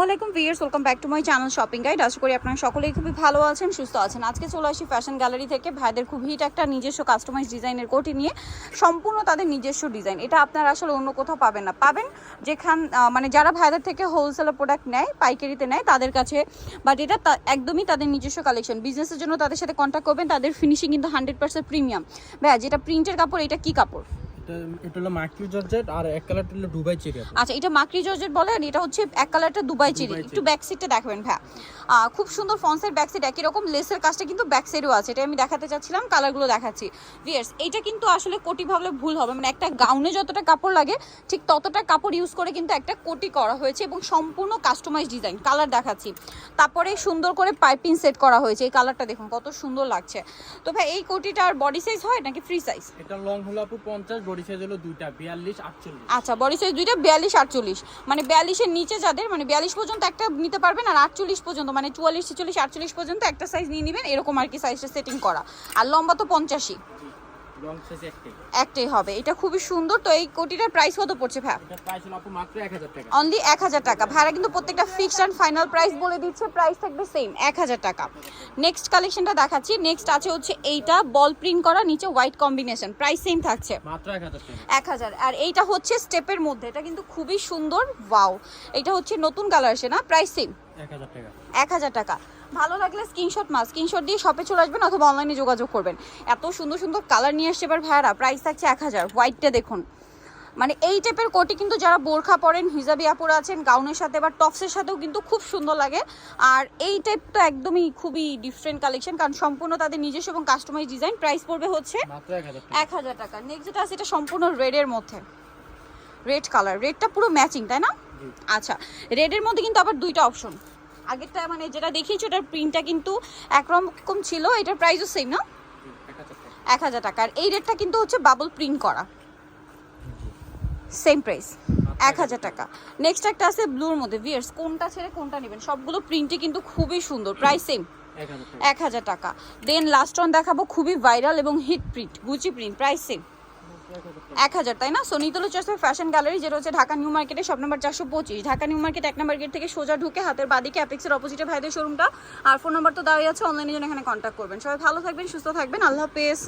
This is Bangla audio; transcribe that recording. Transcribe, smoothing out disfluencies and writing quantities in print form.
ওয়ালাইকুম viewers, welcome back to my channel shopping guide. আশা করি আপনারা সকলেই খুবই ভালো আছেন, সুস্থ আছেন। আজকে চলে আসি ফ্যাশন গ্যালারি থেকে ভাইদের খুব হিট একটা নিজস্ব কাস্টমাইজ ডিজাইনের কোটি নিয়ে, সম্পূর্ণ তাদের নিজস্ব ডিজাইন। এটা আপনারা আসলে অন্য কোথাও পাবেন না, পাবেন মানে যারা ভাইদের থেকে হোলসেলের প্রোডাক্ট নেয়, পাইকারিতে নেয় তাদের কাছে। বাট এটা একদমই তাদের নিজস্ব কালেকশন। বিজনেসের জন্য তাদের সাথে কন্ট্যাক্ট করবেন, তাদের ফিনিশিং কিন্তু 100% প্রিমিয়াম। ভাইয়া, যেটা প্রিন্টের কাপড়, এটা কি কাপড়? এটা হলো মাকড়ি জর্জেট আর এক কালারটা হলো দুবাই চেরি। আচ্ছা, এটা মাকড়ি জর্জেট বলে, আর এটা হচ্ছে এক কালারটা দুবাই চেরি। একটু ব্যাক সাইডটা দেখাবেন ভাই। খুব সুন্দর ফ্রন্ট সাইড, ব্যাক সাইড একই রকম। লেসের কাজটা কিন্তু ব্যাক সাইডেও আছে, এটা আমি দেখাতে চাচ্ছিলাম, কালারগুলো দেখাচ্ছি। ভিউয়ার্স, এটা কিন্তু আসলে কোটি ভাবলে ভুল হবে, মানে একটা গাউনে যতটা কাপড় লাগে ঠিক ততটা কাপড় ইউজ করে কিন্তু একটা কোটি করা হয়েছে এবং সম্পূর্ণ কাস্টমাইজ ডিজাইন। কালার দেখাচ্ছি, তারপরে সুন্দর করে পাইপিং সেট করা হয়েছে। এই কালারটা দেখুন কত সুন্দর লাগছে। তো ভাই, এই কোটিটার বডি সাইজ হয় নাকি ফ্রি সাইজ? এটা লং হলো আপু 50, বডি সাইজ হলো দুইটা 42 48। আচ্ছা, বডি সাইজ দুইটা 42 48, মানে 42 এর নিচে যাদের, মানে 42 পর্যন্ত একটা নিতে পারবেন, আর 48 পর্যন্ত মানে 44 46 48 পর্যন্ত একটা সাইজ নিয়ে নেবেন, এরকম আর কি সাইজটা সেটিং করা। আর লম্বা তো 85, লং সাইজ একটাই হবে। এটা খুবই সুন্দর। তো এই কোটিটার প্রাইস কত পড়ছে ভাই? এটা প্রাইস হলো আপু মাত্র 1000 টাকা, অনলি 1000 টাকা। ভাড়া কিন্তু প্রত্যেকটা ফিক্সড এন্ড ফাইনাল প্রাইস বলে দিচ্ছে, প্রাইস থাকবে সেম 1000 টাকা। নেক্সট কালেকশনটা দেখাচ্ছি। নেক্সট আছে হচ্ছে এইটা বল প্রিন্ট করা, নিচে হোয়াইট কম্বিনেশন, প্রাইস সেম থাকছে মাত্র 1000 টাকা। 1000। আর এইটা হচ্ছে স্টেপের মধ্যে, এটা কিন্তু খুবই সুন্দর। ওয়াও, এটা হচ্ছে নতুন কালার আসে না, প্রাইস সেম 1000 টাকা। 1000 টাকা। ভালো লাগলে স্ক্রিনশট দিয়ে শপে চলে আসবেন অথবা অনলাইনে যোগাযোগ করবেন। এত সুন্দর সুন্দর কালার নিয়ে আসছে এবার ভাইয়ারা। প্রাইস থাকছে 1000। হোয়াইটটা দেখুন, মানে এই টাইপের কোটি কিন্তু যারা বোরখা পরেন, হিজাবি আপুরা আছেন, গাউনের সাথে বা টপসের সাথেও কিন্তু খুব সুন্দর লাগে। আর এই টাইপ তো একদমই খুবই ডিফারেন্ট কালেকশন, কারণ সম্পূর্ণ তাদের নিজস্ব এবং কাস্টমাইজ ডিজাইন। প্রাইস পড়বে হচ্ছে মাত্র 1000 টাকা। 1000 টাকা। নেক্সট যেটা আছে, এটা সম্পূর্ণ রেডের মধ্যে, রেড কালার। রেডটা পুরো ম্যাচিং, তাই না? আচ্ছা, রেডের মধ্যে কিন্তু আবার দুইটা অপশন। আগেরটা মানে যেটা দেখিয়েছি ওটার প্রিন্টটা কিন্তু একরকম ছিল, এটার প্রাইসও সেম না, 1000 টাকা। আর এই রেডটা কিন্তু হচ্ছে বাবল প্রিন্ট করা, সেম প্রাইস 1000 টাকা। নেক্সট একটা আছে ব্লুর মধ্যে। ভিউয়ার্স, কোনটা ছেড়ে কোনটা নেবেন, সবগুলো প্রিন্টই কিন্তু খুবই সুন্দর। প্রাইস সেম 1000 টাকা। দেন লাস্ট ওয়ান দেখাবো, খুবই ভাইরাল এবং hit print, Gucci print, price same 1000, তাই না? সো নিতল চয়েস ফ্যাশন গ্যালারি, যেটা হচ্ছে ঢাকা নিউ মার্কেটে shop number 425, Dhaka new market 1 নম্বর গেট থেকে সোজা ঢুকে হাতের বাদিকে অ্যাপেক্সের অপোজিটে ভাইদের শোরুমটা। আর ফোন নাম্বার তো দেওয়াই আছে, অনলাইনে জন্য এখানে কন্ট্যাক্ট করবেন। সবাই ভালো থাকবেন, সুস্থ থাকবেন, আল্লাহ হাফেজ।